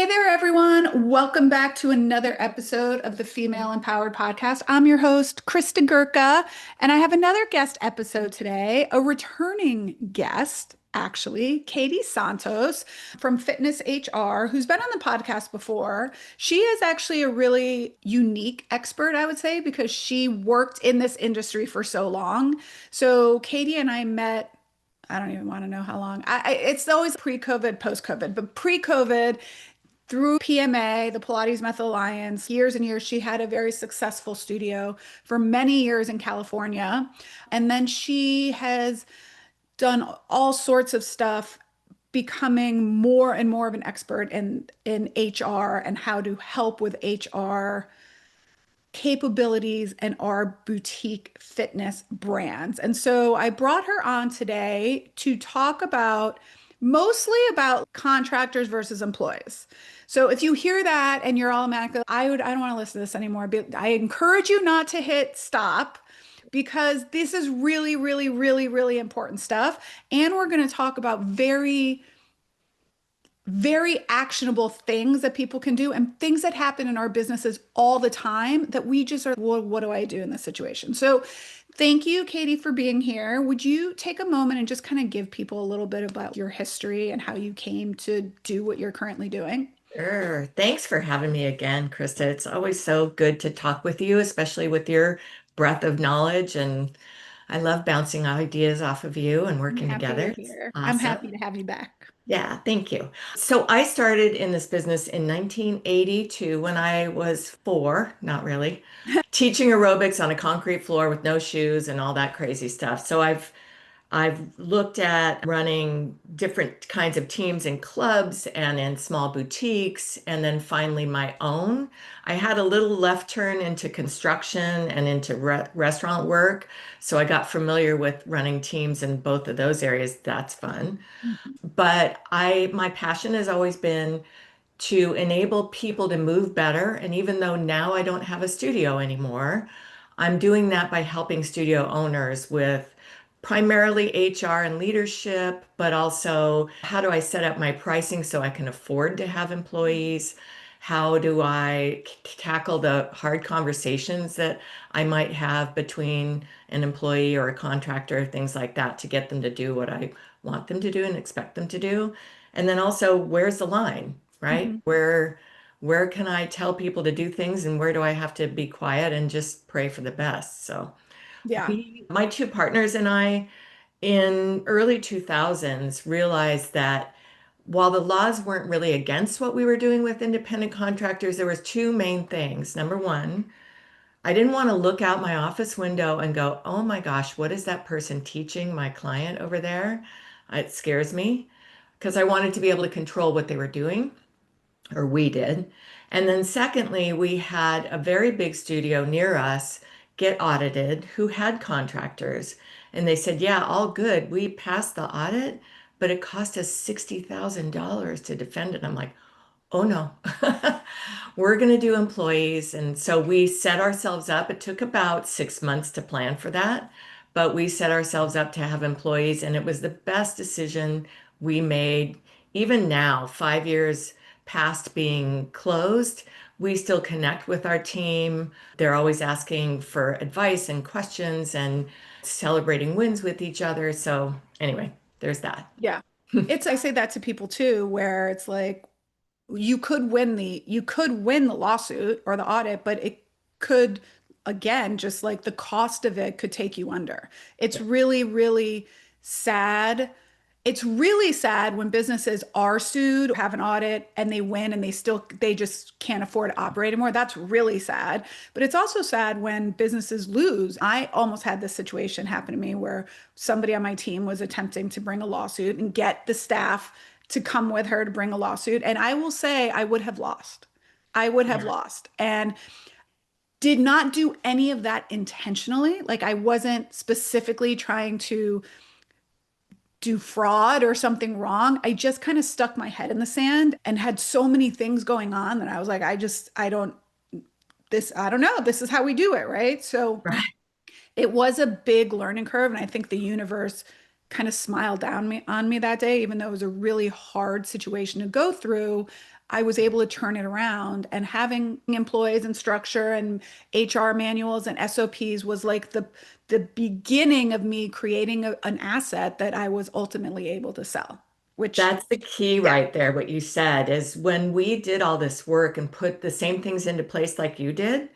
Hey there, everyone. Welcome back to another episode of the Female Empowered Podcast. I'm your host, Christa Gurka, and I have another guest episode today, a returning guest, actually, Katie Santos from Fitness HR, who's been on the podcast before. She is actually a really unique expert, I would say, because she worked in this industry for so long. So Katie and I met. I don't even want to know how long. It's always pre-COVID, post-COVID, but pre-COVID, through PMA, the Pilates Method Alliance, years and years, she had a very successful studio for many years in California. And then she has done all sorts of stuff, becoming more and more of an expert in HR and how to help with HR capabilities and our boutique fitness brands. And so I brought her on today to talk about mostly about contractors versus employees. So if you hear that and you're automatically, I don't want to listen to this anymore, but I encourage you not to hit stop because this is really, really, really, really important stuff. And we're going to talk about very actionable things that people can do and things that happen in our businesses all the time that we just are, well, what do I do in this situation? So thank you, Katie, for being here. Would you take a moment and just kind of give people a little bit about your history and how you came to do what you're currently doing? Sure. Thanks for having me again, Krista. It's always so good to talk with you, especially with your breadth of knowledge. And I love bouncing ideas off of you and I'm working happy you're together. It's here. I'm happy awesome. to have you back. Yeah, thank you. So I started in this business in 1982 when I was four, not really, teaching aerobics on a concrete floor with no shoes and all that crazy stuff. I've looked at running different kinds of teams in clubs and in small boutiques, and then finally my own. I had a little left turn into construction and into restaurant work, so I got familiar with running teams in both of those areas. That's fun. Mhm. But my passion has always been to enable people to move better. And even though now I don't have a studio anymore, I'm doing that by helping studio owners with primarily HR and leadership, but also how do I set up my pricing so I can afford to have employees? How do I tackle the hard conversations that I might have between an employee or a contractor, things like that, to get them to do what I want them to do and expect them to do? And then also, where's the line, right? Mhm. Where can I tell people to do things and where do I have to be quiet and just pray for the best? So Yeah. my two partners and I in early 2000s realized that while the laws weren't really against what we were doing with independent contractors, there was two main things. Number one, I didn't want to look out my office window and go, "Oh my gosh, what is that person teaching my client over there?" It scares me because I wanted to be able to control what they were doing, or we did. And then secondly, we had a very big studio near us get audited who had contractors. And they said, yeah, all good. We passed the audit, but it cost us $60,000 to defend it. I'm like, oh no, we're going to do employees. And so we set ourselves up. It took about 6 months to plan for that, but we set ourselves up to have employees. And it was the best decision we made. Even now, 5 years past being closed, we still connect with our team. They're always asking for advice and questions and celebrating wins with each other. So, anyway, there's that. Yeah. I say that to people too, where it's like you could win the lawsuit or the audit, but it could, again, just like the cost of it could take you under. It's really, really sad. It's really sad when businesses are sued, have an audit, and they win and they just can't afford to operate anymore. That's really sad. But it's also sad when businesses lose. I almost had this situation happen to me where somebody on my team was attempting to bring a lawsuit and get the staff to come with her to bring a lawsuit. And I will say I would have lost. I would have Yeah. lost. And did not do any of that intentionally. Like I wasn't specifically trying to do fraud or something wrong. I just kind of stuck my head in the sand and had so many things going on that I was like, I don't know. This is how we do it. Right. So Right. it was a big learning curve. And I think the universe kind of smiled down on me that day, even though it was a really hard situation to go through. I was able to turn it around, and having employees and structure and HR manuals and SOPs was like the beginning of me creating an asset that I was ultimately able to sell, which That's the key yeah, right there. What you said is when we did all this work and put the same things into place like you did,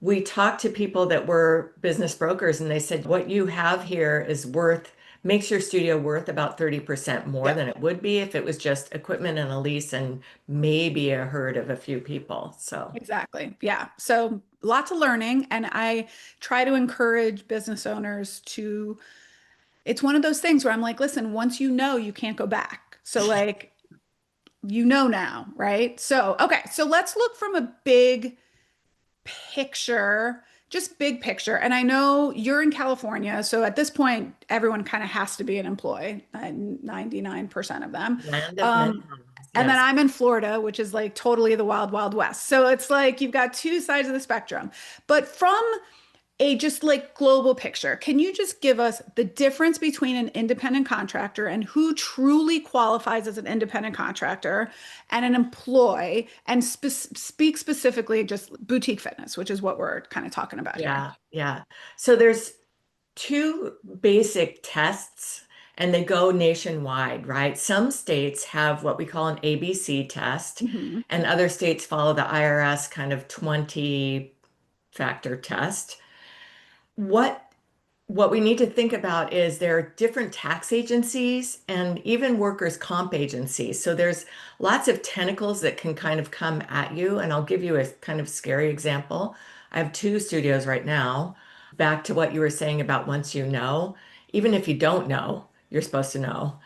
we talked to people that were business brokers and they said, what you have here is worth, makes your studio worth about 30% more yeah. than it would be if it was just equipment and a lease and maybe a herd of a few people. So Exactly. Yeah. So lots of learning. And I try to encourage business owners to, it's one of those things where I'm like, listen, once you know, you can't go back. So, like, you know now, right? So, okay. So let's look from a big picture, just big picture. And I know you're in California. So at this point, everyone kind of has to be an employee, 99% of them. land of many Um, homes, and then yes. I'm in Florida, which is like totally the wild, wild west. So it's like you've got two sides of the spectrum. But from a just like global picture, can you just give us the difference between an independent contractor and who truly qualifies as an independent contractor and an employee, and speak specifically just boutique fitness, which is what we're kind of talking about here? Yeah, yeah. So there's two basic tests and they go nationwide, right? Some states have what we call an ABC test, Hmm. and other states follow the IRS kind of 20 factor test. What what we need to think about is there are different tax agencies and even workers' comp agencies. So there's lots of tentacles that can kind of come at you. And I'll give you a kind of scary example. I have two studios right now. Back to what you were saying about once you know, even if you don't know, you're supposed to know,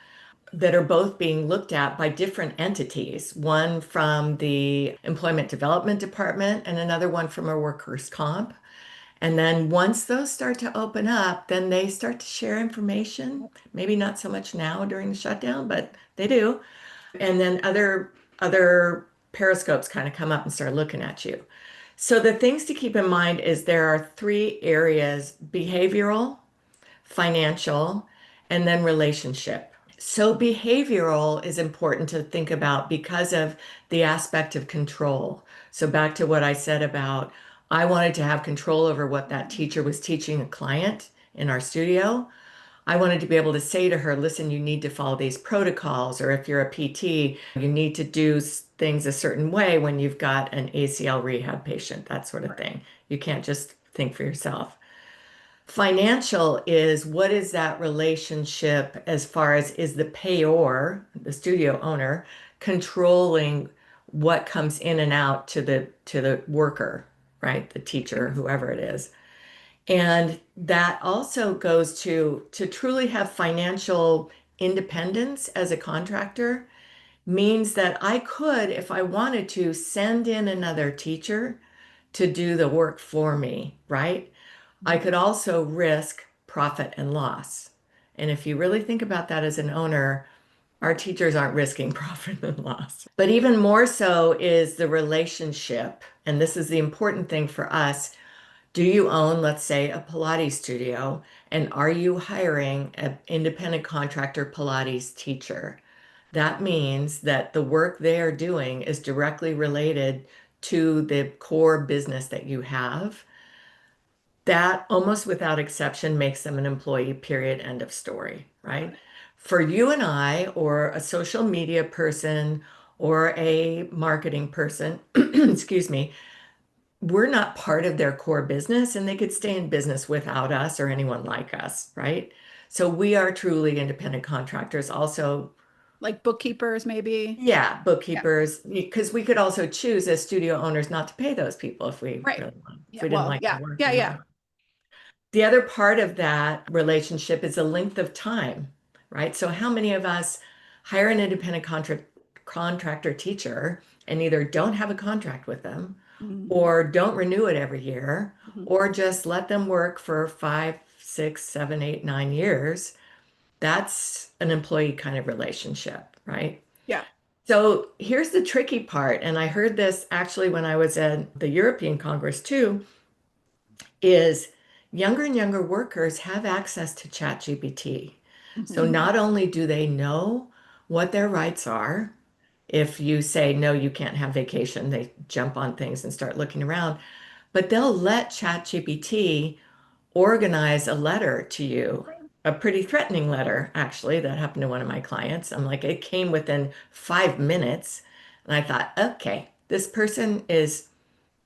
that are both being looked at by different entities, one from the Employment Development Department and another one from a workers' comp. And then once those start to open up, then they start to share information. Maybe not so much now during the shutdown, but they do. And then other periscopes kind of come up and start looking at you. So the things to keep in mind is there are three areas: behavioral, financial, and then relationship. So behavioral is important to think about because of the aspect of control. So back to what I said about I wanted to have control over what that teacher was teaching a client in our studio. I wanted to be able to say to her, listen, you need to follow these protocols, or if you're a PT, you need to do things a certain way when you've got an ACL rehab patient, that sort of Right. thing. You can't just think for yourself. Financial is what is that relationship as far as is the payor, the studio owner, controlling what comes in and out to the worker, right? The teacher, whoever it is. And that also goes to truly have financial independence as a contractor means that I could, if I wanted to, send in another teacher to do the work for me, right? I Mhm. could also risk profit and loss. And if you really think about that as an owner, our teachers aren't risking profit and loss. But even more so is the relationship. And this is the important thing for us. Do you own, let's say, a Pilates studio? And are you hiring an independent contractor Pilates teacher? That means that the work they are doing is directly related to the core business that you have. That almost without exception makes them an employee, period, end of story, right? For you and I, or a social media person, or a marketing person, excuse me, we're not part of their core business and they could stay in business without us or anyone like us, right? So we are truly independent contractors. Also, Like bookkeepers, maybe. yeah, Yeah. bookkeepers, because we could also choose as studio owners not to pay those people if we Right. really want, if Yeah. we didn't Well, like the yeah. work Yeah. or Yeah. whatever. The other part of that relationship is the length of time, right? So how many of us hire an independent contractor teacher and either don't have a contract with them Mhm. or don't renew it every year Mhm. or just let them work for 5, 6, 7, 8, 9 years? That's an employee kind of relationship, right? Yeah. So here's the tricky part, and I heard this actually when I was at the European Congress too, is younger and younger workers have access to ChatGPT. So Mhm. not only do they know what their rights are, If you say, no, you can't have vacation, they jump on things and start looking around. But they'll let ChatGPT organize a letter to you, a pretty threatening letter, actually, that happened to one of my clients. I'm like, it came within 5 minutes. And I thought, okay, this person is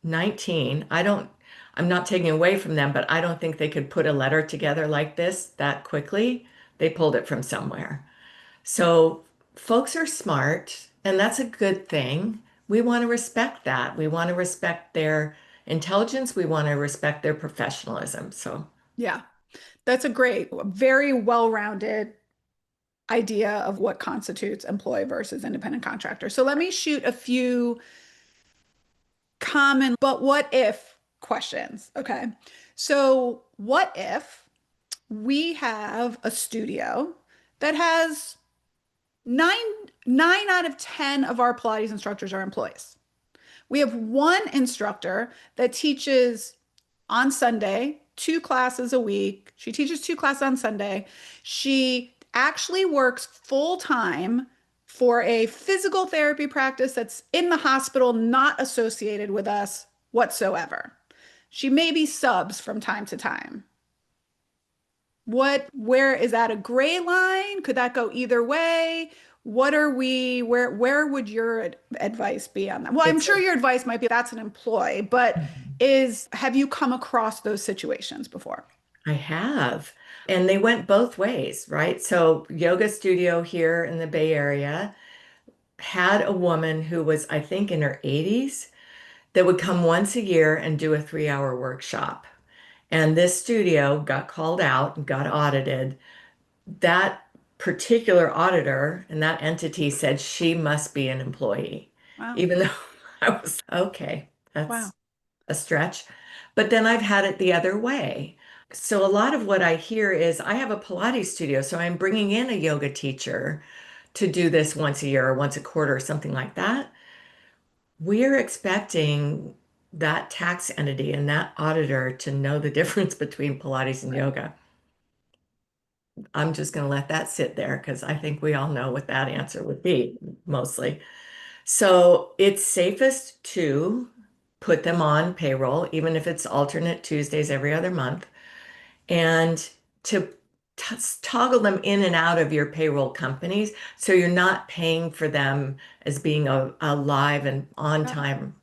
19. I'm not taking away from them, but I don't think they could put a letter together like this that quickly. They pulled it from somewhere. So folks are smart, and that's a good thing. We want to respect that. We want to respect their intelligence. We want to respect their professionalism. So Yeah, that's a great, very well-rounded idea of what constitutes employee versus independent contractor. So let me shoot a few common but what if questions. Okay. So what if we have a studio that has nine nine out of 10 of our Pilates instructors are employees. We have one instructor that teaches on Sunday, two classes a week. She teaches two classes on Sunday. She actually works full time for a physical therapy practice that's in the hospital, not associated with us whatsoever. She maybe subs from time to time. Where is that a gray line? Could that go either way? Where would your advice be on that? Well, I'm it's sure your advice might be that's an employee, but have you come across those situations before? I have. And they went both ways, right? So, yoga studio here in the Bay Area had a woman who was, I think, in her 80s that would come once a year and do a 3 hour workshop. And this studio got called out and got audited. That particular auditor and that entity said she must be an employee, Wow. even though I was okay, Wow. that's a stretch. But then I've had it the other way. So a lot of what I hear is I have a Pilates studio, so I'm bringing in a yoga teacher to do this once a year or once a quarter or something like that. We're expecting that tax entity and that auditor to know the difference between Pilates and Right. yoga. I'm just going to let that sit there because I think we all know what that answer would be mostly. So it's safest to put them on payroll, even if it's alternate Tuesdays every other month, and to toggle them in and out of your payroll companies so you're not paying for them as being a live and on Got it. time.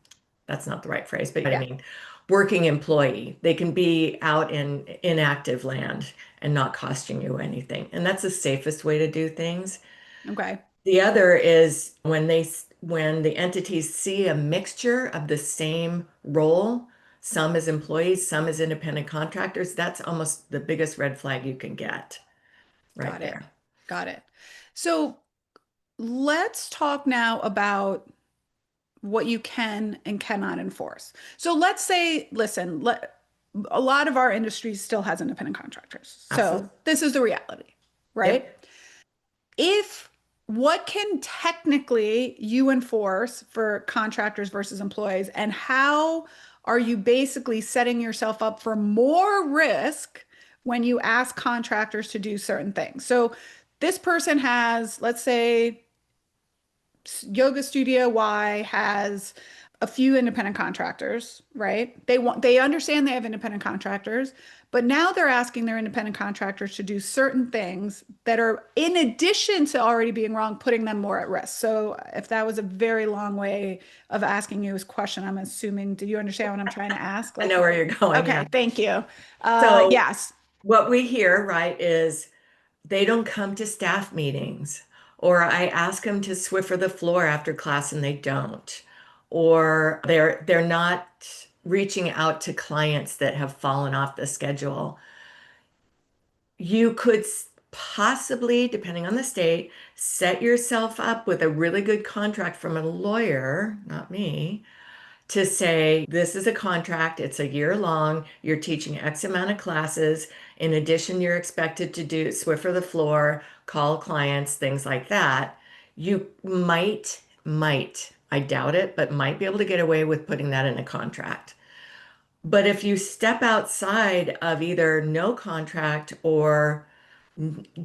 That's not the right phrase, but I Yeah. mean, working employee. They can be out in inactive land and not costing you anything. And that's the safest way to do things. Okay. The other is when the entities see a mixture of the same role, some as employees, some as independent contractors, that's almost the biggest red flag you can get right Got it. there. Got it. So let's talk now about what you can and cannot enforce. So let's say, listen, a lot of our industry still has independent contractors. So Absolutely. this is the reality, right? Yep. If what can technically you enforce for contractors versus employees, and how are you basically setting yourself up for more risk when you ask contractors to do certain things? So this person has, let's say, Yoga Studio Y has a few independent contractors, right? They understand they have independent contractors, but now they're asking their independent contractors to do certain things that are in addition to already being wrong, putting them more at risk. So if that was a very long way of asking you this question, I'm assuming, do you understand what I'm trying to ask? I know where you're going. Yeah. Okay, thank you. So Yes, what we hear, right, is they don't come to staff meetings, or I ask them to Swiffer the floor after class and they don't, or they're not reaching out to clients that have fallen off the schedule. You could possibly, depending on the state, set yourself up with a really good contract from a lawyer, not me, to say this is a contract, it's a year long, you're teaching X amount of classes. In addition, you're expected to do Swiffer the floor, call clients, things like that. You I doubt it, but might be able to get away with putting that in a contract. But if you step outside of either no contract or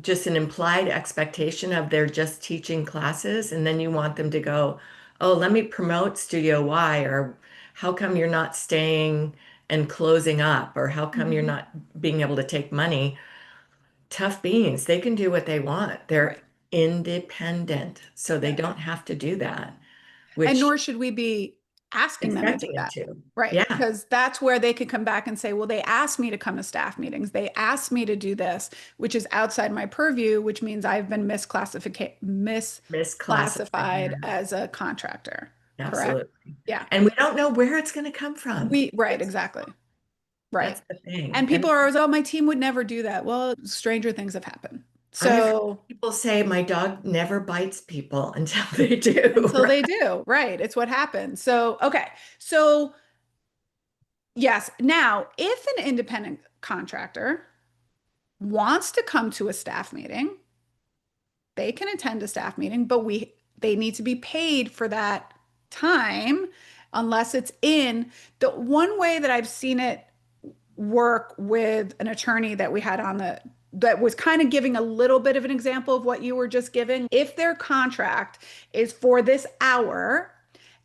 just an implied expectation of they're just teaching classes, and then you want them to go, oh, let me promote Studio Y, or how come you're not staying and closing up, or how come you're Mhm. not being able to take money? Tough beans, they can do what they want. They're Right. independent, so they Yeah. don't have to do that, And which nor should we be asking them to do expecting them that. to. Right. Yeah, Because that's where they could come back and say, well, they asked me to come to staff meetings. They asked me to do this, which is outside my purview, which means I've been misclassified misclassified. as a contractor. Correct? Absolutely. Yeah. And we don't know where it's going to come from. Right, exactly. Right. That's the thing. And people And are always, oh, my team would never do that. Well, stranger things have happened. I've heard So people say my dog never bites people until they do, until right? they do, right. It's what happens. So, okay. So, yes. Now, if an independent contractor wants to come to a staff meeting, they can attend a staff meeting, but they need to be paid for that time unless it's in the one way that I've seen it work with an attorney that we had on the that was kind of giving a little bit of an example of what you were just giving. If their contract is for this hour,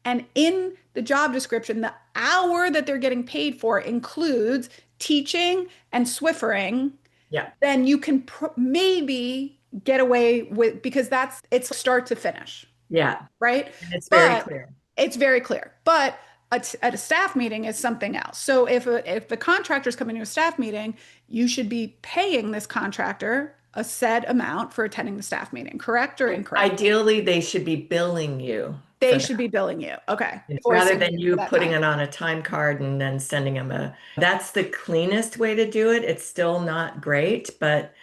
and in the job description, the hour that they're getting paid for includes teaching and Swiffering, Yeah. then you can maybe get away with because it's start to finish, Yeah. right? And it's very But clear. it's very clear. But at a staff meeting is something else. So if the contractor's coming to a staff meeting, you should be paying this contractor a set amount for attending the staff meeting, correct or incorrect? Ideally, they should be billing you They for should that. be billing you. Okay. Rather Invoicing than you for you that putting time. it on a time card and then sending them that's the cleanest way to do it. It's still not great, but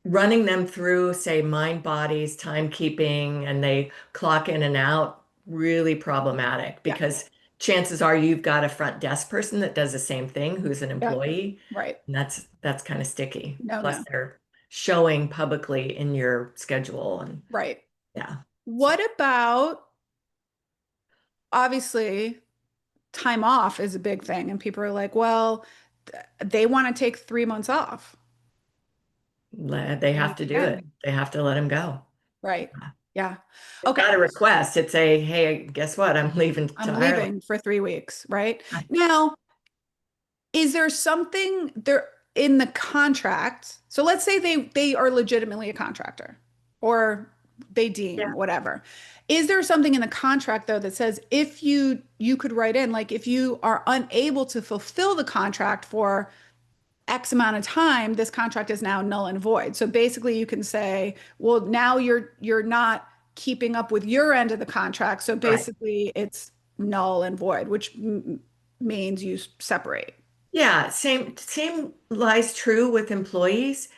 running them through, say, mind bodies, timekeeping, and they clock in and out, really problematic Yeah. because chances are you've got a front desk person that does the same thing who's an Yeah. employee, Right. and that's kind of sticky. No, Plus, no. they're showing publicly in your schedule, and Right. yeah. So What about obviously time off is a big thing and people are like, well, they want to take 3 months off. they And have to they do can. it. They have to let him go. Right. Yeah. It's Okay. not a request. It's a, hey, guess what? I'm leaving to I'm Ireland. leaving for 3 weeks, right? Now, is there something there in the contract? So let's say they are legitimately a contractor or they Yeah. deem whatever. Is there something in the contract though that says if you could write in like if you are unable to fulfill the contract for X amount of time, this contract is now null and void. So basically you can say, well, now you're not keeping up with your end of the contract. So Right. basically it's null and void, which means you separate. Yeah, same lies true with employees.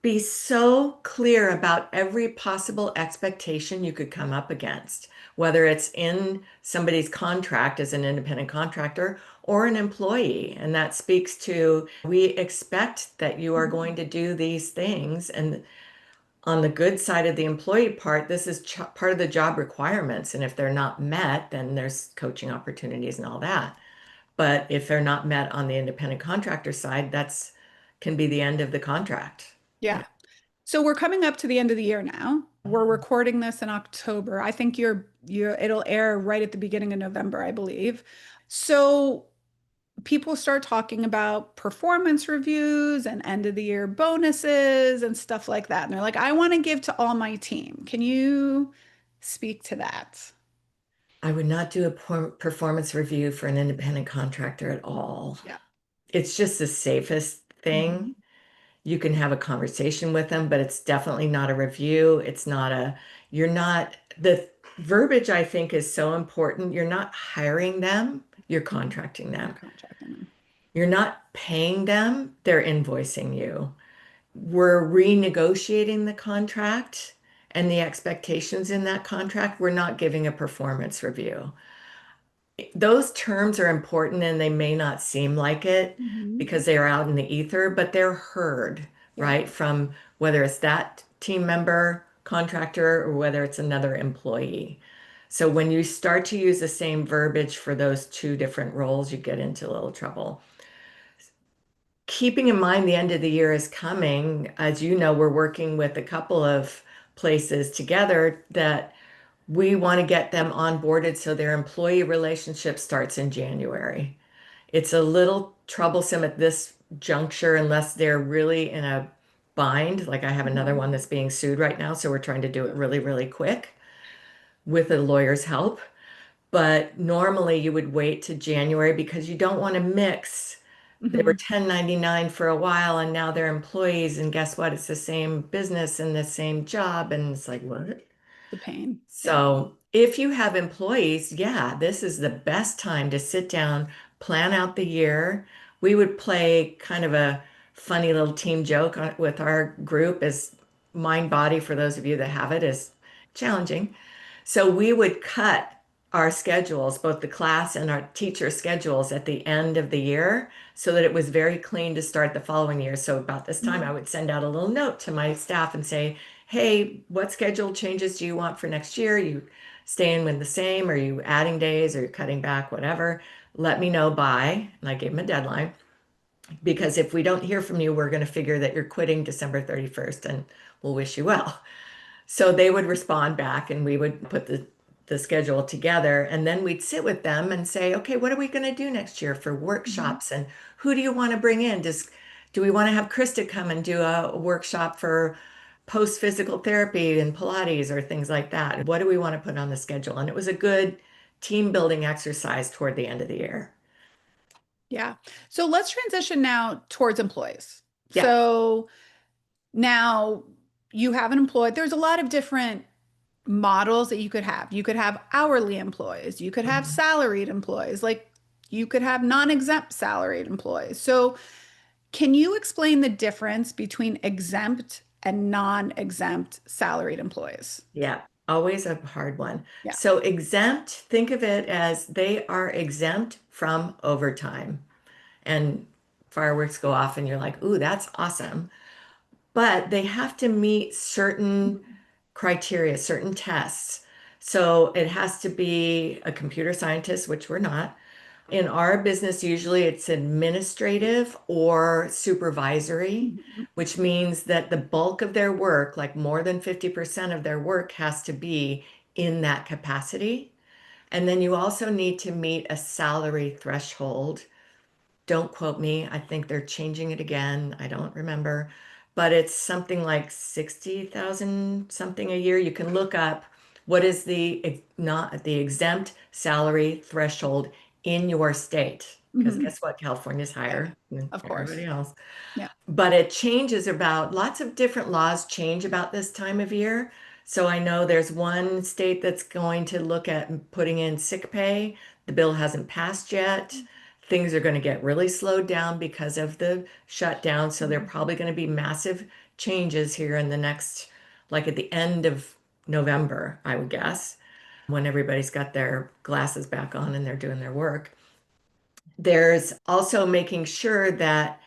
Be so clear about every possible expectation you could come up against, whether it's in somebody's contract as an independent contractor or an employee. And that speaks to we expect that you are Mhm. going to do these things. And on the good side of the employee part, this is part of the job requirements. And if they're not met, then there's coaching opportunities and all that. But if they're not met on the independent contractor side, that's can be the end of the contract. Yeah. So we're coming up to the end of the year now. We're recording this in October. I think it'll air right at the beginning of November, I believe. So people start talking about performance reviews and end of the year bonuses and stuff like that. And they're like, I want to give to all my team. Can you speak to that? I would not do a performance review for an independent contractor at all. Yeah. It's just the safest thing. Mhm. You can have a conversation with them, but it's definitely not a review. It's not a, you're not, the verbiage I think is so important. You're not hiring them, you're contracting You're them. contracting them. You're not paying them, they're invoicing you. We're renegotiating the contract and the expectations in that contract. We're not giving a performance review. Those terms are important and they may not seem like it Mhm. because they are out in the ether, but they're heard, Yeah. right? From whether it's that team member, contractor, or whether it's another employee. So when you start to use the same verbiage for those two different roles, you get into a little trouble. keeping in mind the end of the year is coming, as you know, we're working with a couple of places together that we want to get them onboarded so their employee relationship starts in January. It's a little troublesome at this juncture unless they're really in a bind. Like I have another Mhm. one that's being sued right now, so we're trying to do it really, really quick with a lawyer's help. But normally you would wait to January because you don't want to mix. They were Mhm. 1099 for a while and now they're employees, and guess what? It's the same business and the same job. And it's like, what? The pain. Yeah. So if you have employees, yeah, this is the best time to sit down, plan out the year. We would play kind of a funny little team joke with our group as mind body, for those of you that have it, is challenging. So we would cut our schedules, both the class and our teacher schedules at the end of the year so that it was very clean to start the following year. So about this time, I Mhm. would send out a little note to my staff and say, hey, what schedule changes do you want for next year? You staying with the same? Are you adding days? Are you cutting back? Whatever. Let me know by, and I gave them a deadline because if we don't hear from you, we're going to figure that you're quitting December 31st and we'll wish you well. So they would respond back and we would put the schedule together and then we'd sit with them and say, okay, what are we going to do next year for Mhm. workshops and who do you want to bring in? Do we want to have Krista come and do a workshop for post physical therapy and Pilates or things like that? What do we want to put on the schedule? And it was a good team building exercise toward the end of the year. Yeah. So let's transition now towards employees. Yeah. So now you have an employee. There's a lot of different models that you could have. You could have hourly employees, you could have Mhm. salaried employees, like you could have non-exempt salaried employees. So, can you explain the difference between exempt and non-exempt salaried employees? Yeah, always a hard one. Yeah. So exempt, think of it as they are exempt from overtime. And fireworks go off and you're like, ooh, that's awesome. But they have to meet certain Mhm. criteria, certain tests. So it has to be a computer scientist, which we're not. In our business, usually it's administrative or supervisory, Mhm. which means that the bulk of their work, like more than 50% of their work, has to be in that capacity. And then you also need to meet a salary threshold. Don't quote me. I think they're changing it again. I don't remember, but it's something like 60,000 something a year. You can look up what is not the exempt salary threshold in your state. Because Mhm. guess what? California's Yeah, higher than of everybody course. else. Yeah. But it changes about lots of different laws change about this time of year. So I know there's one state that's going to look at putting in sick pay. The bill hasn't passed yet. Things are going to get really slowed down because of the shutdown. So there are Mhm. probably going to be massive changes here in the next, like at the end of November, I would guess, when everybody's got their glasses back on and they're doing their work. There's also making sure that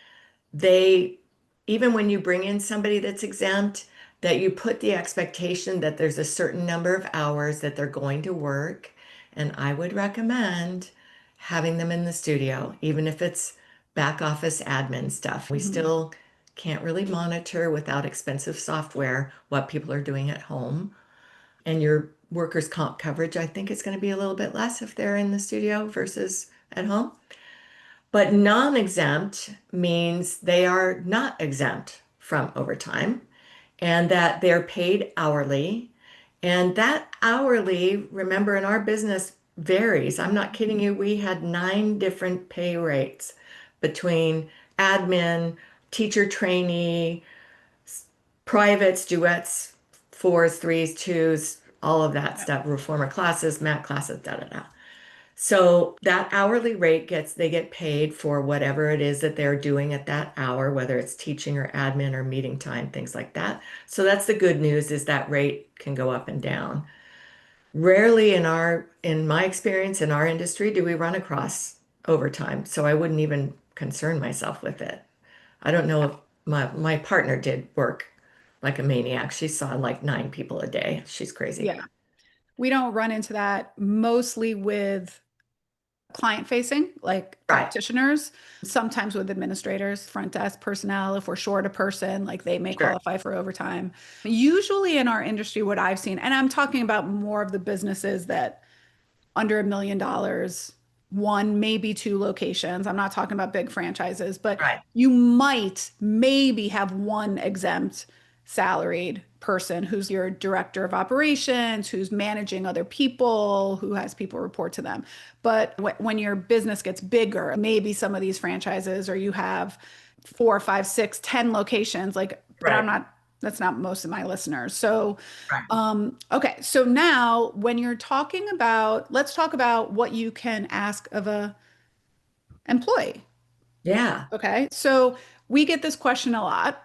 they, even when you bring in somebody that's exempt, that you put the expectation that there's a certain number of hours that they're going to work. And I would recommend having them in the studio, even if it's back office admin stuff. We Mhm. still can't really monitor without expensive software what people are doing at home. And your workers' comp coverage, I think, is going to be a little bit less if they're in the studio versus at home. But non-exempt means they are not exempt from overtime and that they're paid hourly. And that hourly, remember, in our business varies. I'm not kidding you. We had 9 different pay rates between admin, teacher trainee, privates, duets, fours, threes, twos, all of that Yeah. stuff, reformer classes, mat classes, da da da. So that hourly rate they get paid for whatever it is that they're doing at that hour, whether it's teaching or admin or meeting time, things like that. So that's the good news is that rate can go up and down. Rarely in my experience in our industry do we run across overtime. So I wouldn't even concern myself with it. I don't know if my partner did work like a maniac. She saw like 9 people a day. She's crazy. Yeah. We don't run into that mostly with client facing, like Right. practitioners, sometimes with administrators, front desk personnel. If we're short a person, like they may Sure. qualify for overtime. Usually in our industry, what I've seen, and I'm talking about more of the businesses that under $1 million, one, maybe two locations. I'm not talking about big franchises, but Right. you might maybe have one exempt salaried person who's your director of operations, who's managing other people, who has people report to them. But when your business gets bigger, maybe some of these franchises, or you have four, five, six, 10 locations, like, but I'm Right. not, that's not most of my listeners. So Right. okay, so now when you're talking about, let's talk about what you can ask of a employee. Yeah. Okay, so we get this question a lot.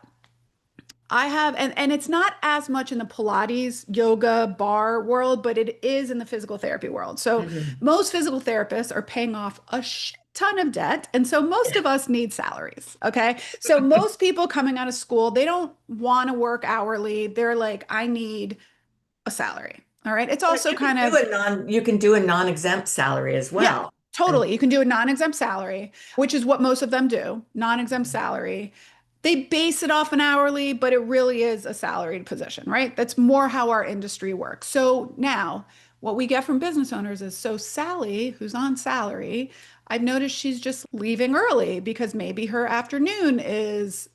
I have, and it's not as much in the Pilates, yoga, bar world, but it is in the physical therapy world. So Mhm. most physical therapists are paying off a shit ton of debt, and so most of us need salaries. Okay, so most people coming out of school, they don't want to work hourly. They're like, I need a salary. All right. It's But also kind of, you can do a non-exempt salary as yeah, well. And totally. You can do a non-exempt salary, which is what most of them do, non-exempt salary. They base it off an hourly, but it really is a salaried position, right? That's more how our industry works. So now what we get from business owners is, so Sally, who's on salary, I've noticed she's just leaving early because maybe her afternoon is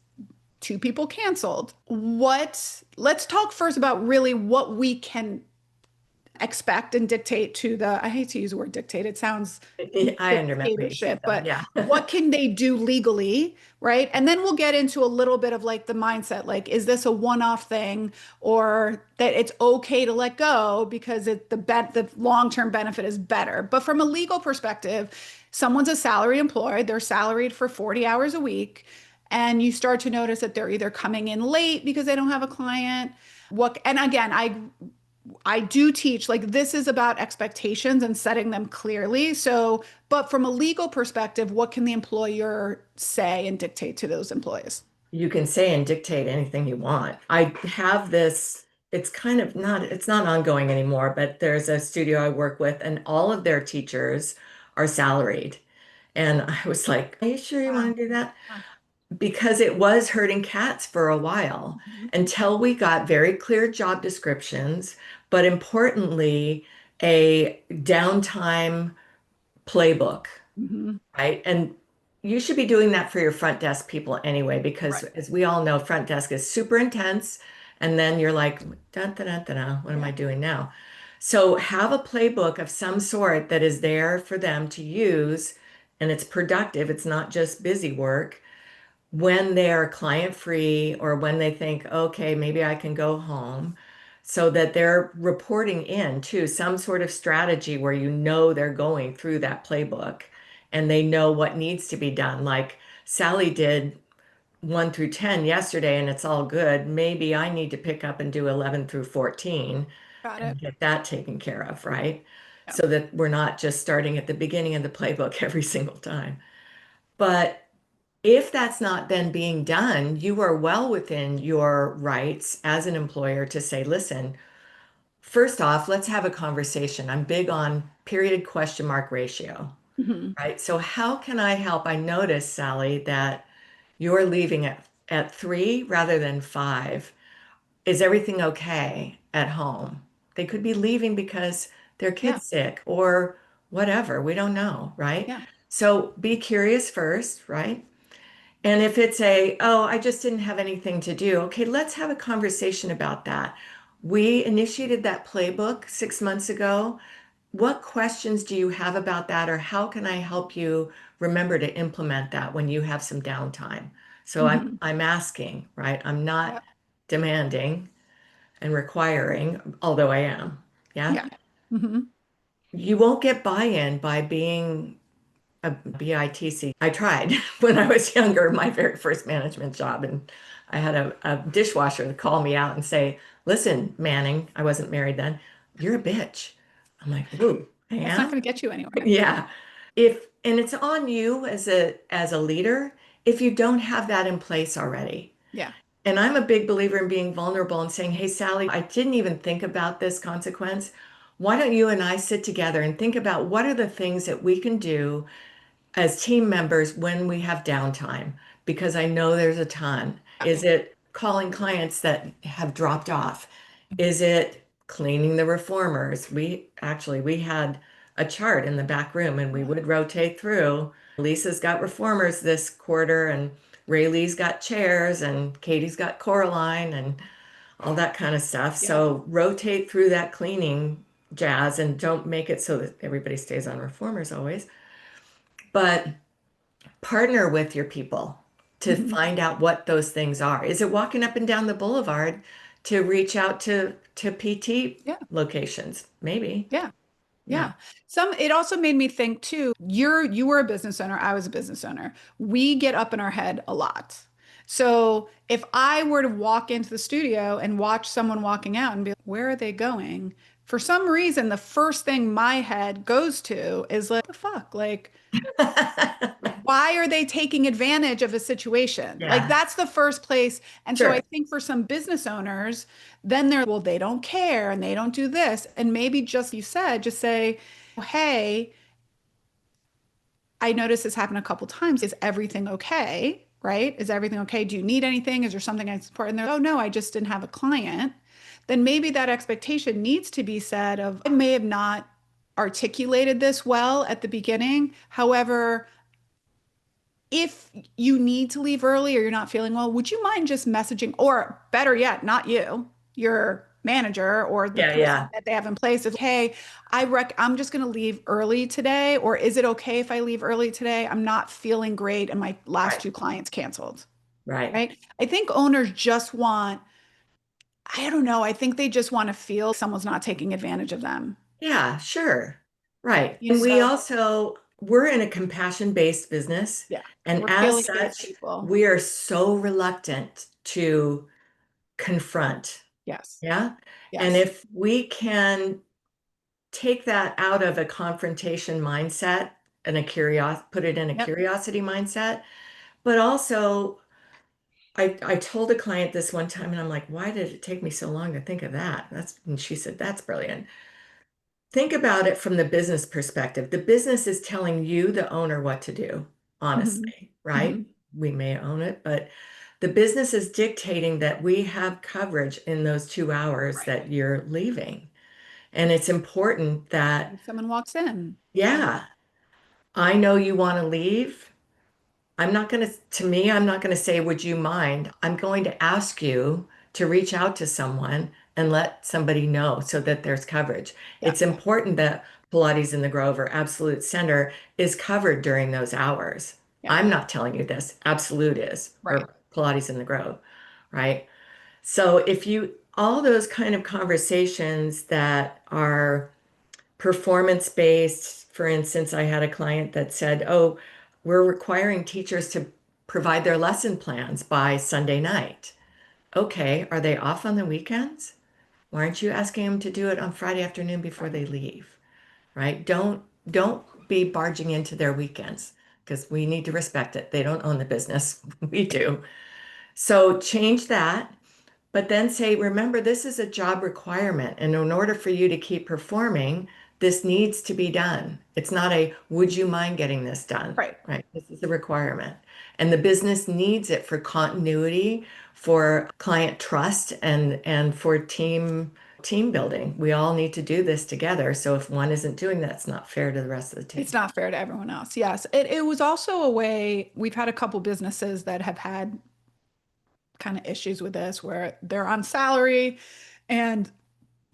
two people canceled. Let's talk first about really what we can expect and dictate to the, I hate to use the word dictate, it sounds I remember what you said dictatorship, though. but Yeah. what can they do legally, right? And then we'll get into a little bit of like the mindset, like, is this a one-off thing, or that it's okay to let go because the long-term benefit is better. But from a legal perspective, someone's a salary employed, they're salaried for 40 hours a week, and you start to notice that they're either coming in late because they don't have a client. And again, I do teach, like, this is about expectations and setting them clearly. So, but from a legal perspective, what can the employer say and dictate to those employees? You can say and dictate anything you want. I have this, it's kind of not, it's not ongoing anymore, but there's a studio I work with, and all of their teachers are salaried. And I was like, are you sure you Wow. want to do that? Huh. Because it was hurting cats for a while Mhm. until we got very clear job descriptions, but importantly, a downtime playbook, Mhm. right? And you should be doing that for your front desk people anyway, because Right. as we all know, front desk is super intense. And then you're like, dun, dun, dun, dun, dun, what am Yeah. I doing now? So have a playbook of some sort that is there for them to use, and it's productive. It's not just busy work when they're client free or when they think, okay, maybe I can go home, so that they're reporting in to some sort of strategy where you know they're going through that playbook and they know what needs to be done. Like Sally did 1 through 10 yesterday and it's all good. Maybe I need to pick up and do 11 through 14 Got it. and get that taken care of, right? Yeah. So that we're not just starting at the beginning of the playbook every single time. But if that's not then being done, you are well within your rights as an employer to say, listen, first off, let's have a conversation. I'm big on period question mark ratio, Mhm. right? So how can I help? I noticed, Sally, that you're leaving at 3 rather than 5. Is everything okay at home? They could be leaving because their Yeah. kid's sick or whatever. We don't know, right? Yeah. So be curious first, right? And if it's oh, I just didn't have anything to do, okay, let's have a conversation about that. We initiated that playbook 6 months ago. What questions do you have about that, or how can I help you remember to implement that when you have some downtime? So Mhm. I'm asking, right? I'm Yeah. not demanding and requiring, although I am. Yeah. Yeah. Mhm. You won't get buy-in by being a BITC. I tried when I was younger, my very first management job, and I had a dishwasher call me out and say, listen, Manning, I wasn't married then, you're a bitch. I'm like, ooh, I That's not am? going to get you anywhere. Yeah. And it's on you as a leader if you don't have that in place already. Yeah. And I'm a big believer in being vulnerable and saying, hey, Sally, I didn't even think about this consequence. why don't you and I sit together and think about what are the things that we can do as team members when we have downtime? Because I know there's a ton. Is it calling clients that have dropped off? Is it cleaning the reformers? We had a chart in the back room and we Yeah. would rotate through. Lisa's got reformers this quarter and Ray Lee's got chairs and Katie's got Coraline and all that kind of stuff. Yeah. So rotate through that cleaning jazz and don't make it so that everybody stays on reformers always. But partner with your people to Mhm. find out what those things are. Is it walking up and down the boulevard to reach out to PT Yeah. locations? Maybe. Yeah. Yeah. Yeah. It also made me think too, you were a business owner, I was a business owner. We get up in our head a lot. So if I were to walk into the studio and watch someone walking out and be like, where are they going? For some reason, the first thing my head goes to is like, the fuck? Like, why are they taking advantage of a situation? Like Yeah, that's the first place. And so I sure. think for some business owners, then they're, well, they don't care and they don't do this. And maybe just you said, just say, hey, I noticed this happen a couple times. Is everything okay? Right? Is everything okay? Do you need anything? Is there something I can support? And they're, oh no, I just didn't have a client. Then maybe that expectation needs to be said of, I may have not articulated this well at the beginning. However, if you need to leave early or you're not feeling well, would you mind just messaging, or better yet, not you, your manager or the Yeah, person yeah. that they have in place of, hey, I'm just going to leave early today, or is it okay if I leave early today? I'm not feeling great and my last Right, two clients canceled, right. right? I think owners just want, I don't know, I think they just want to feel someone's not taking advantage of them. Yeah, sure. Right. And we So, also, we're in a compassion-based business. yeah, And we're as feelings-based such, people. we are so reluctant to confront. Yes. Yeah. And Yes. if we can take that out of a confrontation mindset and put it in a Yep. curiosity mindset, but also I told a client this one time and I'm like, why did it take me so long to think of that? And she said, that's brilliant. Think about it from the business perspective. The business is telling you, the owner, what to do, Hmm. honestly, right? Hmm. We may own it, but the business is dictating that we have coverage in those 2 hours Right. that you're leaving. And it's important that, If someone walks in. Yeah. yeah, I know you want to leave. To me, I'm not going to say, would you mind? I'm going to ask you to reach out to someone and let somebody know so that there's coverage. Yeah. It's important that Pilates in the Grove or Absolute Center is covered during those hours. Yeah. I'm not telling you this, Absolute is, Right. or Pilates in the Grove, right? So all those kind of conversations that are performance based. For instance, I had a client that said, oh, we're requiring teachers to provide their lesson plans by Sunday night. Okay, are they off on the weekends? Why aren't you asking them to do it on Friday afternoon before Right. they leave? Right? Don't be barging into their weekends because we need to respect it. They don't own the business. We do. So change that. But then say, remember, this is a job requirement. And in order for you to keep performing, this needs to be done. It's not a, would you mind getting this done? Right. Right? This is a requirement. And the business needs it for continuity, for client trust, and for team building. We all need to do this together. So if one isn't doing that, it's not fair to the rest of the It's team. not fair to everyone else. Yes. It was also a way we've had a couple businesses that have had kind of issues with this where they're on salary and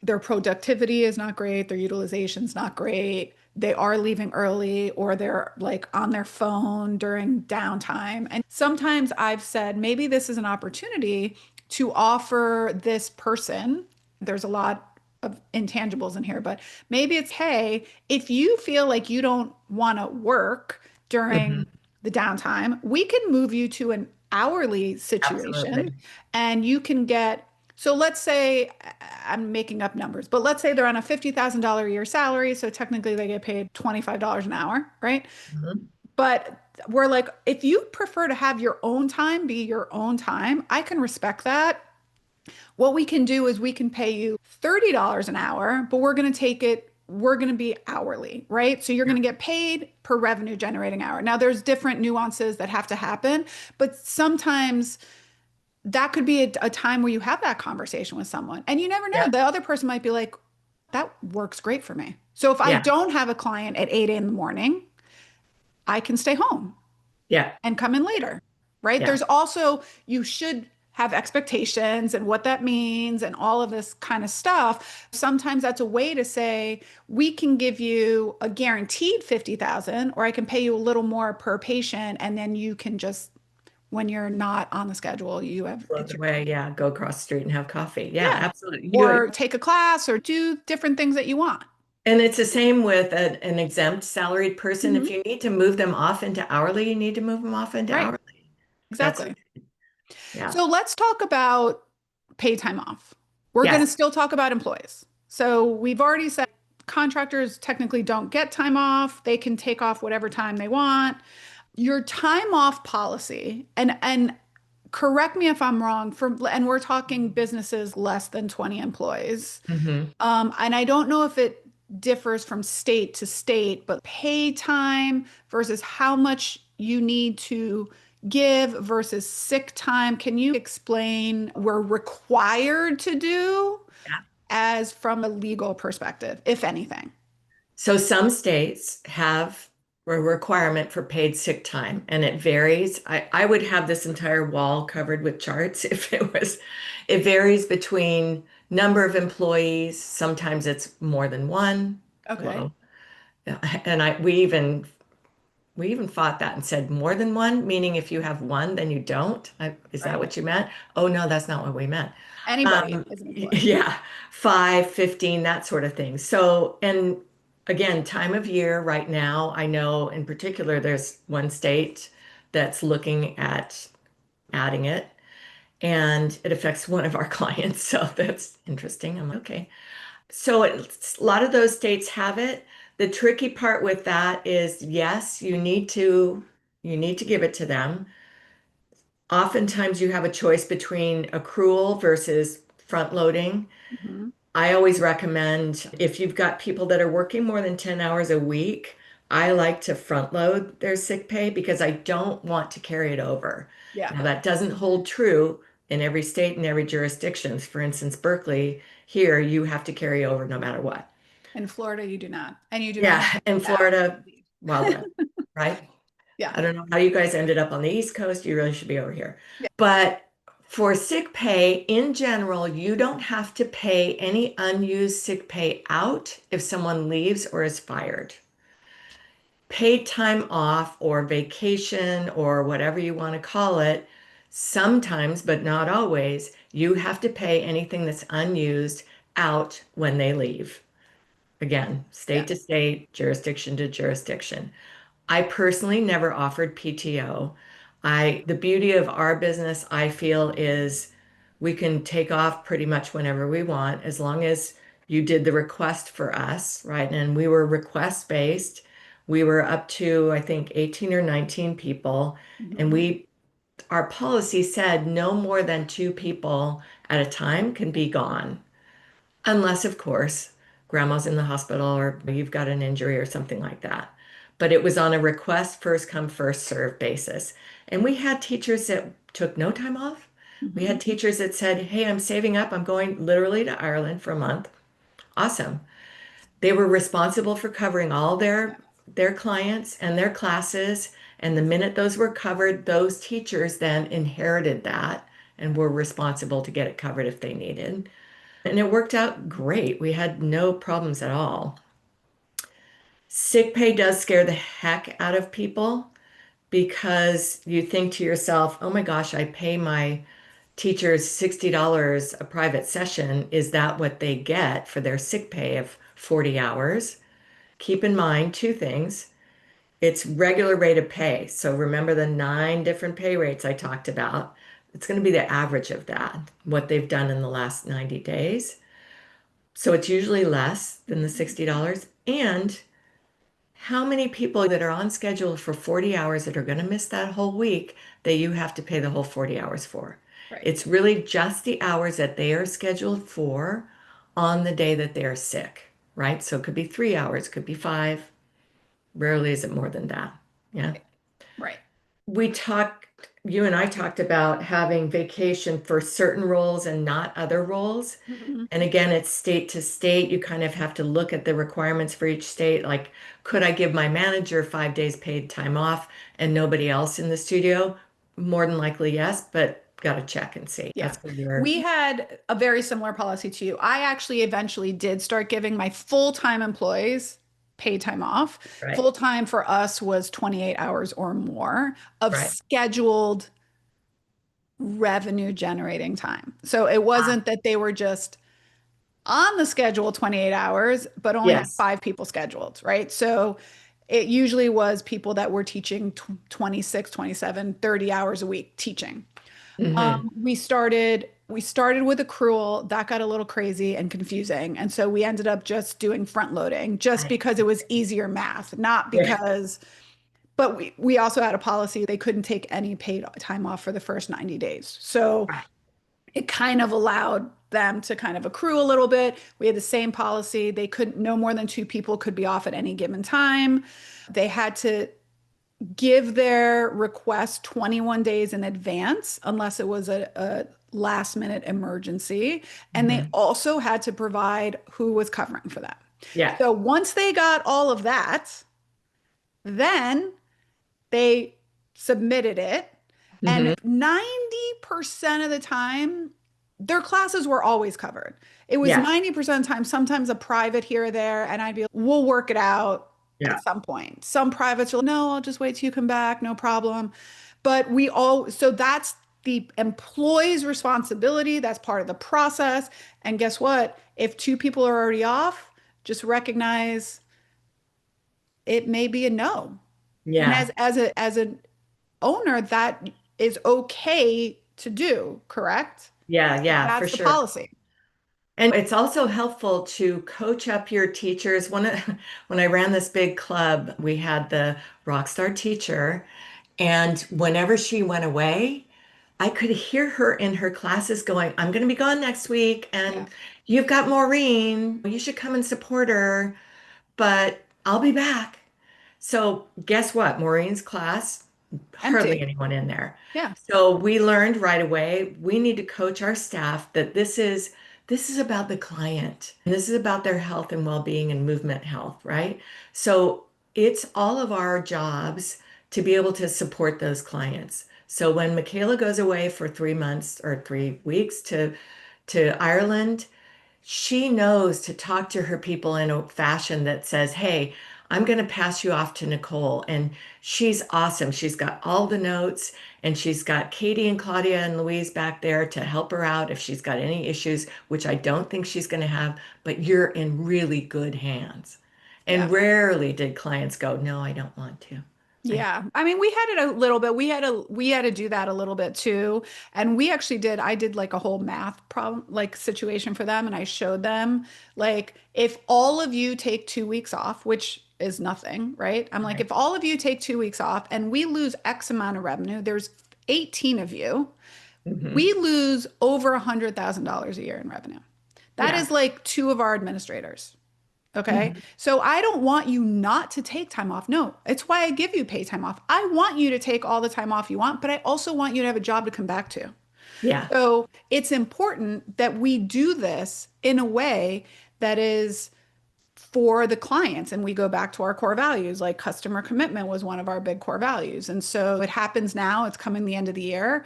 their productivity is not great, their utilization's not great. They are leaving early or they're like on their phone during downtime. And sometimes I've said maybe this is an opportunity to offer this person, there's a lot of intangibles in here, but maybe it's, hey, if you feel like you don't want to work during Mhm. the downtime, we can move you to an hourly situation Absolutely. and you can get, so let's say I'm making up numbers, but let's say they're on a $50,000 a year salary. So technically they get paid $25 an hour, right? Mhm. But we're like, if you prefer to have your own time be your own time, I can respect that. What we can do is we can pay you $30 an hour, but we're going to be hourly, right? So you're Yeah. going to get paid per revenue generating hour. Now, there's different nuances that have to happen, but sometimes that could be a time where you have that conversation with someone. And you never know. Yeah. The other person might be like, that works great for me. So if I Yeah. don't have a client at 8 in the morning, I can stay home Yeah. and come in later, right? Yeah. There's also, you should have expectations and what that means and all of this kind of stuff. Sometimes that's a way to say, we can give you a guaranteed 50,000 or I can pay you a little more per patient and then you can just when you're not on the schedule, you have Float it's your away. Yeah. Go across the street and have coffee. Yeah, yeah. absolutely. Or take a class or do different things that you want. And it's the same with an exempt salaried person. If Mhm. you need to move them off into hourly, you need to move them off into Right. hourly. That's Exactly. okay. Yeah. So let's talk about paid time off. We're going to Yes. still talk about employees. So we've already said contractors technically don't get time off. They can take off whatever time they want. Your time off policy, and correct me if I'm wrong, and we're talking businesses less than 20 employees. Hmm. And I don't know if it differs from state to state, but pay time versus how much you need to give versus sick time. Can you explain we're required to do as from a legal perspective, if anything? So some states have a requirement for paid sick time, and it varies. I would have this entire wall covered with charts if it varies between number of employees. Sometimes it's more than one. Okay. Well, yeah, and we even fought that and said more than one, meaning if you have one, then you don't. Is that Right. what you meant? Oh, no, that's not what we meant. Anybody Um, is an employee. yeah, 5, 15, that sort of thing. So, and again, time of year right now, I know in particular there's one state that's looking at adding it, and it affects one of our clients. So that's interesting. I'm like, okay. So a lot of those states have it. The tricky part with that is, yes, you need to give it to them. Oftentimes you have a choice between accrual versus front loading. Mhm. I always recommend if you've got people that are working more than 10 hours a week, I like to front load their sick pay because I don't want to carry it over. Yeah. Now, that doesn't hold true in every state and every jurisdiction. For instance, Berkeley, here you have to carry over no matter what. In Florida, you do not. And you do not Yeah, have in that. Florida, Wild West, right? Yeah. I don't know how you guys ended up on the East Coast. You really should be over here. Yeah. But for sick pay in general, you don't have to pay any unused sick pay out if someone leaves or is fired. Paid time off or vacation or whatever you want to call it, sometimes, but not always, you have to pay anything that's unused out when they leave. Again, Yeah. state to state, jurisdiction to jurisdiction. I personally never offered PTO. The beauty of our business, I feel, is we can take off pretty much whenever we want, as long as you did the request for us, right? And we were request based. We were up to, I think, 18 or 19 people, and Mhm. our policy said no more than 2 people at a time can be gone. Unless, of course, grandma's in the hospital or you've got an injury or something like that. But it was on a request, first come, first serve basis. And we had teachers that took no time off. We Mhm. had teachers that said, hey, I'm saving up. I'm going literally to Ireland for a month. Awesome. They were responsible for covering all their clients and their classes. And the minute those were covered, those teachers then inherited that and were responsible to get it covered if they needed. And it worked out great. We had no problems at all. Sick pay does scare the heck out of people because you think to yourself, oh my gosh, I pay my teachers $60 a private session. Is that what they get for their sick pay of 40 hours? Keep in mind two things. It's regular rate of pay. So remember the 9 different pay rates I talked about. It's going to be the average of that, what they've done in the last 90 days. So it's usually less than the $60. And how many people that are on schedule for 40 hours that are going to miss that whole week that you have to pay the whole 40 hours for? Right. It's really just the hours that they are scheduled for on the day that they are sick, right? So it could be 3 hours, could be five. Rarely is it more than that. Yeah. Right. We talked, you and I talked about having vacation for certain roles and not other roles. Mhm. And again, it's state to state. You kind of have to look at the requirements for each state. Like, could I give my manager 5 days paid time off and nobody else in the studio? More than likely, yes, but got to check and see. Yeah. That's where you're, We had a very similar policy to you. I actually eventually did start giving my full-time employees paid time off. right, Full-time for us was 28 hours or more of right. scheduled revenue generating time. So it Ah, wasn't that they were just on the schedule 28 hours, but only had yes. five people scheduled, right? So it usually was people that were teaching 26, 27, 30 hours a week teaching. Hmm. We started with accrual. That got a little crazy and confusing. And so we ended up just doing front loading just Right. because it was easier math, not Yeah. because, but we also had a policy they couldn't take any paid time off for the first 90 days. So Right. it kind of allowed them to kind of accrue a little bit. We had the same policy. They couldn't, no more than two people could be off at any given time. They had to give their request 21 days in advance unless it was a last minute emergency. And they Hmm. also had to provide who was covering for that. Yeah. So once they got all of that, then they submitted it. And Hmm. 90% of the time, their classes were always covered. It was Yeah. 90% of the time, sometimes a private here or there. And I'd be like, we'll work it out at Yeah. some point. Some privates are like, no, I'll just wait till you come back, no problem. But so that's the employee's responsibility. That's part of the process. And guess what? If two people are already off, just recognize it may be a no. And Yeah. as an owner, that is okay to do, correct? Yeah. Yeah, for That's the sure. policy. And it's also helpful to coach up your teachers. When I ran this big club, we had the rock star teacher, and whenever she went away, I could hear her in her classes going, I'm going to be gone next week, Yeah. and you've got Maureen. You should come and support her, but I'll be back. So guess what? Maureen's class, hardly Empty. anyone in there. Yeah. So we learned right away, we need to coach our staff that this is about the client. And this is about their health and well-being and movement health, right? So it's all of our jobs to be able to support those clients. So when Michaela goes away for 3 months or 3 weeks to Ireland, she knows to talk to her people in a fashion that says, hey, I'm going to pass you off to Nicole. And she's awesome. She's got all the notes and she's got Katie and Claudia and Louise back there to help her out if she's got any issues, which I don't think she's going to have, but you're in really good hands. Yeah. And rarely did clients go, no, I don't want to. I, Yeah. I mean, we had it a little bit. We had to do that a little bit too. And I did like a whole math problem like situation for them and I showed them like if all of you take 2 weeks off, which is nothing, right? I'm like, right. if all of you take 2 weeks off and we lose X amount of revenue, there's 18 of you, Hmm. we lose over $100,000 a year in revenue. That Yeah. is like two of our administrators. Okay. Hmm. So I don't want you not to take time off. No, it's why I give you pay time off. I want you to take all the time off you want, but I also want you to have a job to come back to. Yeah. So it's important that we do this in a way that is for the clients. And we go back to our core values, like customer commitment was one of our big core values. And so it happens now, it's coming the end of the year.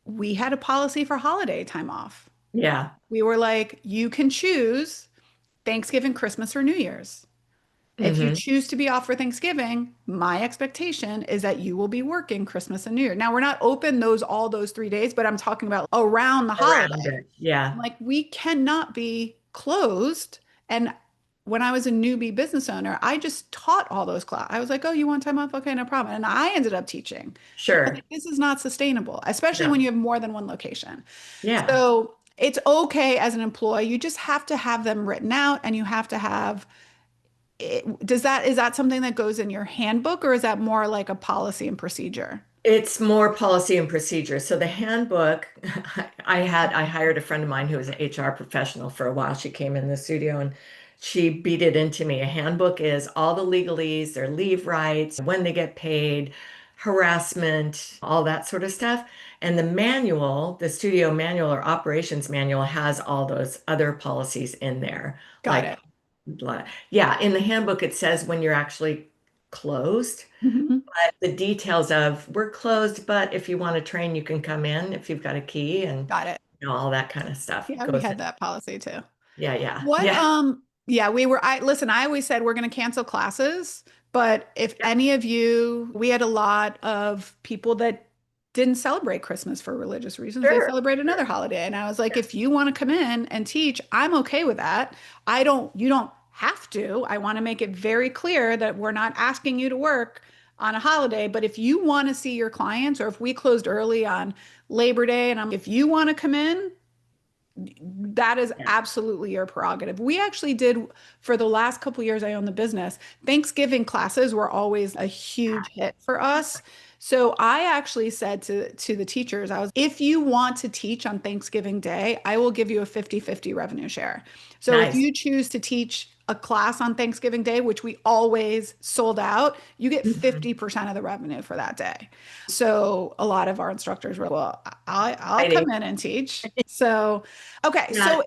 We had a policy for holiday time off. Yeah. We were like, you can choose Thanksgiving, Christmas, or New Year's. If you Hmm. choose to be off for Thanksgiving, my expectation is that you will be working Christmas and New Year. Now, we're not open all those 3 days, but I'm talking about around the Around holiday. it. Yeah. I'm like, we cannot be closed. And when I was a newbie business owner, I just taught all those classes. I was like, oh, you want time off? Okay, no problem. And I ended up teaching. And I was Sure. like, this is not sustainable, especially when No. you have more than one location. Yeah. So it's okay as an employee. You just have to have them written out and you have to have is that something that goes in your handbook or is that more like a policy and procedure? It's more policy and procedure. So the handbook, I hired a friend of mine who was an HR professional for a while. She came in the studio and she beat it into me. A handbook is all the legalese, their leave rights, when they get paid, harassment, all that sort of stuff. And the manual, the studio manual or operations manual has all those other policies in there. Got Like, it. yeah, in the handbook it says when you're actually closed. Mhm. The details of we're closed, but if you want to train, you can come in if you've got a key and Got it. all that kind of stuff Yeah, we goes in. had that policy too. Yeah, yeah, What, yeah. yeah, I always said we're going to cancel classes, but if Yep, any of you, we had a lot of people that didn't celebrate Christmas for religious reasons. They sure, celebrate another sure. holiday. And I was like, Yeah, if you want to come in and teach, I'm okay with that. You don't have to. I want to make it very clear that we're not asking you to work on a holiday, but if you want to see your clients or if we closed early on Labor Day if you want to come in, that is yeah. absolutely your prerogative. We actually did for the last couple years I owned the business. Thanksgiving classes were always a huge hit for us. So I actually said to the teachers, if you want to teach on Thanksgiving Day, I will give you a 50-50 revenue share. So if Nice. you choose to teach a class on Thanksgiving Day, which we always sold out, you get Mhm. 50% of the revenue for that day. So a lot of our instructors were, well, I'll come Exciting. in and teach. So okay, Yeah, so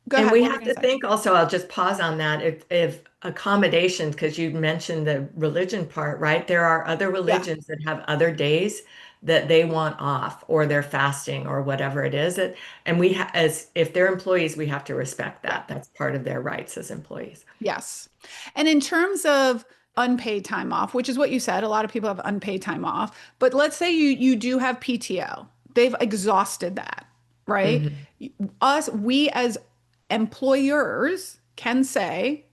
go and ahead. we What were you have going to to say? think also, I'll just pause on that. If accommodations, because you mentioned the religion part, right? There are other Yeah, religions that have other days that they want off or they're fasting or whatever it is. And we as if they're employees, we have to respect yeah, that. That's part of their rights as employees. yes. And in terms of unpaid time off, which is what you said, a lot of people have unpaid time off, but let's say you do have PTO. They've exhausted that, right? Mhm. We as employers can say,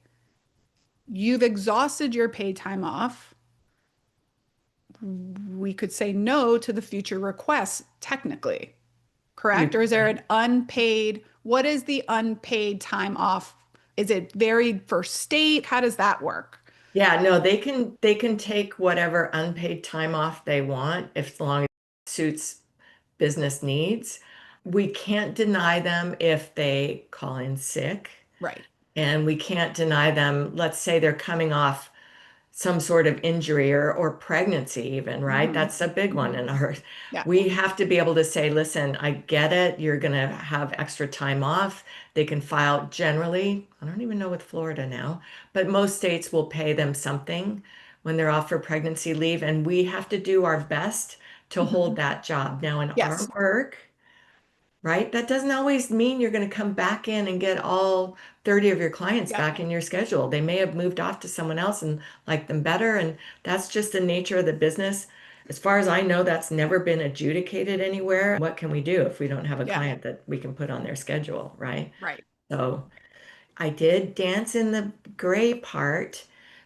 you've exhausted your paid time off. We could say no to the future requests, technically, You correct? Or is there an unpaid, what is the unpaid time off? Is it varied for state? How does that work? Yeah, no, they can take whatever unpaid time off they want if as long as it suits business needs. We can't deny them if they call in sick, Right. and we can't deny them, let's say they're coming off some sort of injury or pregnancy even, right? Hmm. That's a big one Hmm. in our, Yeah. we have to be able to say, listen, I get it. You're going to have extra time off. They can file generally, I don't even know with Florida now, but most states will pay them something when they're off for pregnancy leave. And we have to do our best to hold Hmm. that job. Now, in our Yes. work, right? That doesn't always mean you're going to come back in and get all 30 of your clients Yep. back in your schedule. They may have moved off to someone else and like them better. And that's just the nature of the business. As far as I know, that's never been adjudicated anywhere. What can we do if we don't have a Yeah. client that we can put on their schedule, right? Right. So I did dance in the gray part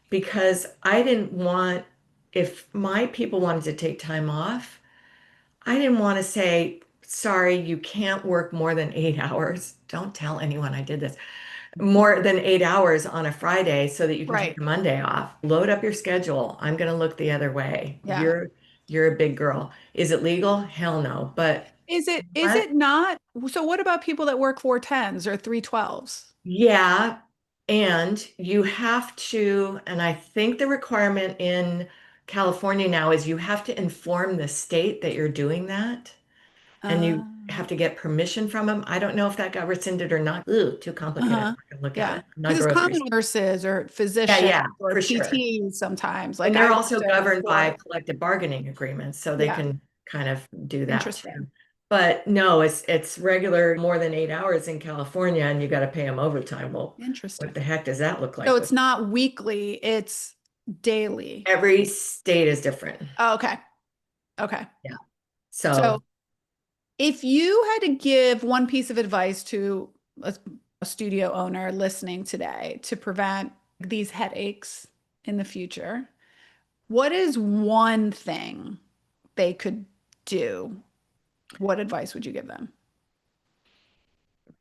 because I didn't want, if my people wanted to take time off, I didn't want to say, sorry, you can't work more than 8 hours. Don't tell anyone I did this. More than 8 hours on a Friday so that you can take Right. a Monday off. Load up your schedule. I'm going to look the other way. Yeah. You're a big girl. Is it legal? Hell no. But Is what? it not? So what about people that work 410s or 312s? Yeah. And you have to, and I think the requirement in California now is you have to inform the state that you're doing that. And Uh, you have to get permission from them. I don't know if that got rescinded or not. Ooh, too complicated. I'm uh-huh. not gonna look at Yeah. it. I'm not Because it's common groceries. nurses or Yeah, physicians yeah, or for sure. PTs sometimes. Like And I they're worked also at governed by Florida. collective bargaining agreements, so they Yeah. can kind of do that Interesting. too. But no, it's regular more than 8 hours in California, and you got to pay them overtime. Well, what Interesting. the heck does that look So like it's with not weekly, it's daily. every state is different? Oh, okay. Okay. Yeah. So So if you had to give one piece of advice to a studio owner listening today to prevent these headaches in the future, what is one thing they could do? What advice would you give them?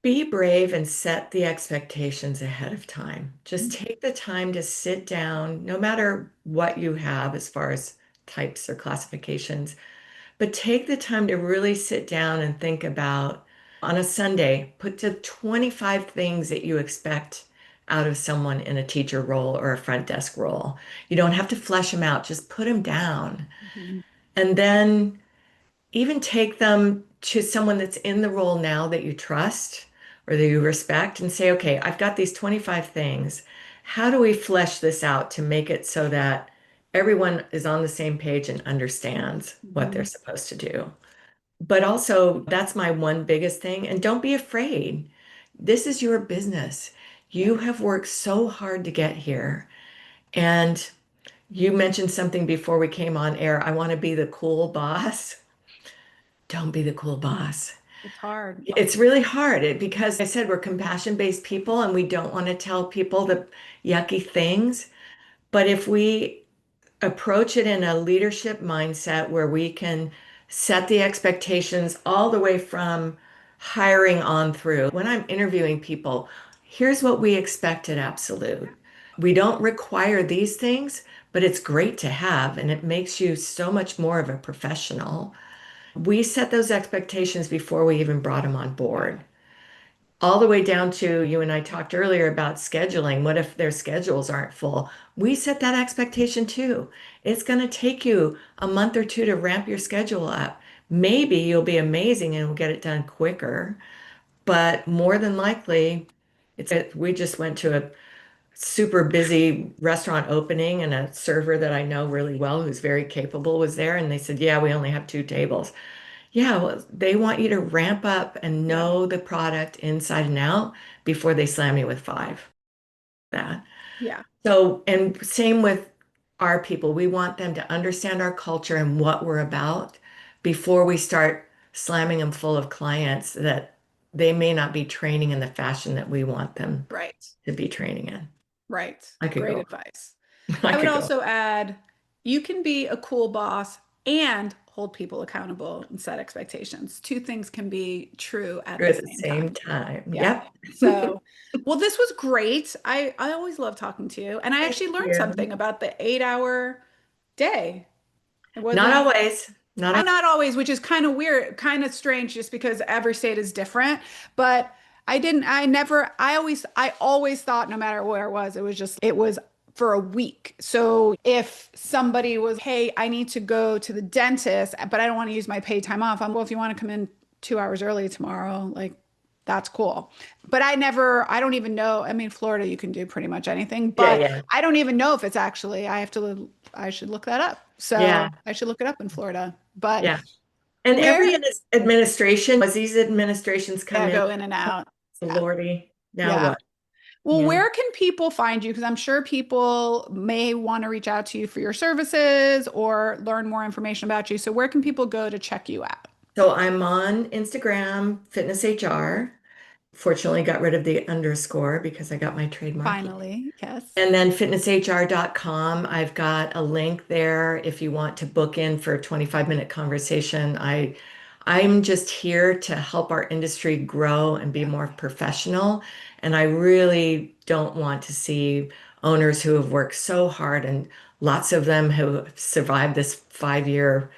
be brave and set the expectations ahead of time. Just take the time to sit down, no matter what you have as far as types or classifications. But take the time to really sit down and think about on a Sunday, put to 25 things that you expect out of someone in a teacher role or a front desk role. You don't have to flesh them out, just put them down. Mhm. And then even take them to someone that's in the role now that you trust or that you respect and say, okay, I've got these 25 things. How do we flesh this out to make it so that everyone is on the same page and understands what they're Mhm. supposed to do? But also, that's my one biggest thing. And don't be afraid. This is your business. Yeah. You have worked so hard to get here. And you mentioned something before we came on air. I want to be the cool boss. Don't be the cool boss. It's hard. It's really hard because I said we're compassion-based people and we don't want to tell people the yucky things. But if we approach it in a leadership mindset where we can set the expectations all the way from hiring on through. When I'm interviewing people, here's what we expect at Absolute. We don't require these things, but it's great to have, and it makes you so much more of a professional. We set those expectations before we even brought them on board. All the way down to you and I talked earlier about scheduling. What if their schedules aren't full? We set that expectation too. It's going to take you a month or two to ramp your schedule up. Maybe you'll be amazing and we'll get it done quicker, but more than likely, we just went to a super busy restaurant opening and a server that I know really well who's very capable was there and they said, "Yeah, we only have two tables." Yeah, well, they want you to ramp up and Yeah. know the product inside and out before they slam you with five. That. Yeah. So, and same with our people. We want them to understand our culture and what we're about before we start slamming them full of clients that they may not be training in the fashion that we want them Right. to be training in. Right. I could Great go. advice. I I would could go also add you can be a cool boss and hold people accountable and set expectations. Two things can be true at the at the same same time. time. Yeah. Yep. So, well, this was great. I always love talking to you. And I Thank actually learned you. something about the 8 hour day. It Not wasn't, always. Not I'm not always, which is kind of weird, kind of strange just because every state is different. But I always thought no matter where it was for a week. So if somebody was, hey, I need to go to the dentist, but I don't want to use my paid time off, well, if you want to come in 2 hours early tomorrow, like that's cool. But I don't even know. I mean, Florida, you can do pretty much anything, Yeah, but yeah, I don't even know if it's actually, I should look that up. So yeah, I should look it up in Florida. But yeah. And every where, administration, as these administrations come yeah, in, go in and out. Yeah. Lordy, now Yeah. what? Well, Yeah. where can people find you? Because I'm sure people may want to reach out to you for your services or learn more information about you. So where can people go to check you out? So I'm on Instagram, FitnessHR. Fortunately, got rid of the underscore because I got my trademark. Finally, yes. And then fitnesshr.com, I've got a link there if you want to book in for a 25-minute conversation. I'm just here to help our industry grow and be Yeah. more professional. And I really don't want to see owners who have worked so hard and lots of them who have survived this 5-year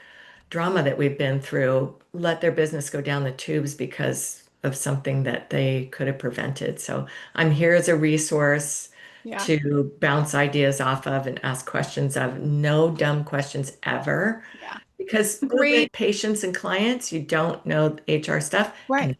drama that we've been through let their business go down the tubes because of something that they could have prevented. So I'm here as a resource Yeah. to bounce ideas off of and ask questions of. No dumb questions ever. Yeah. Because moving Great. patients and clients, you don't know HR stuff. Right. And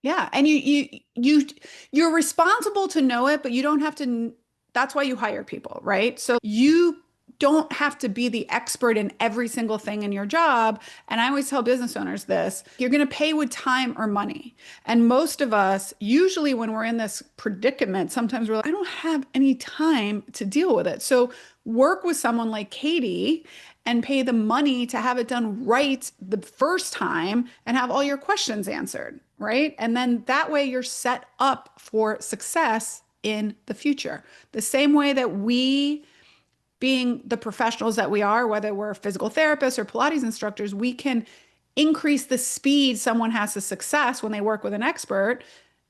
Yeah, and you're responsible to know it, but you don't have to, that's why you hire people, right? So you don't have to be the expert in every single thing in your job. And I always tell business owners this, you're going to pay with time or money. And most of us, usually when we're in this predicament, sometimes we're like, I don't have any time to deal with it. So work with someone like Katie and pay the money to have it done right the first time and have all your questions answered, right? And then that way you're set up for success in the future. The same way that we, being the professionals that we are, whether we're physical therapists or Pilates instructors, we can increase the speed someone has to success when they work with an expert.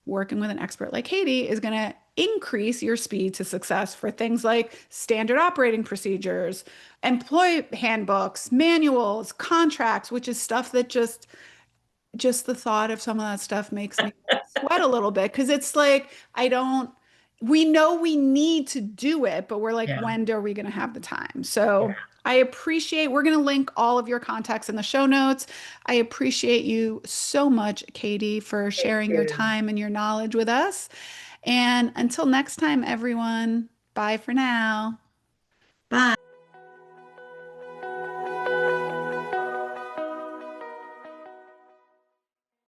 Working with an expert like Katie is going to increase your speed to success for things like standard operating procedures, employee handbooks, manuals, contracts, which is stuff that just the thought of some of that stuff makes me sweat a little bit because it's like I don't we know we need to do it, but we're like, Yeah. when are we going to have the time? So Yeah. I appreciate, we're going to link all of your contacts in the show notes. I appreciate you so much, Katie, for Thank sharing your you. time and your knowledge with us. And until next time, everyone, bye for now.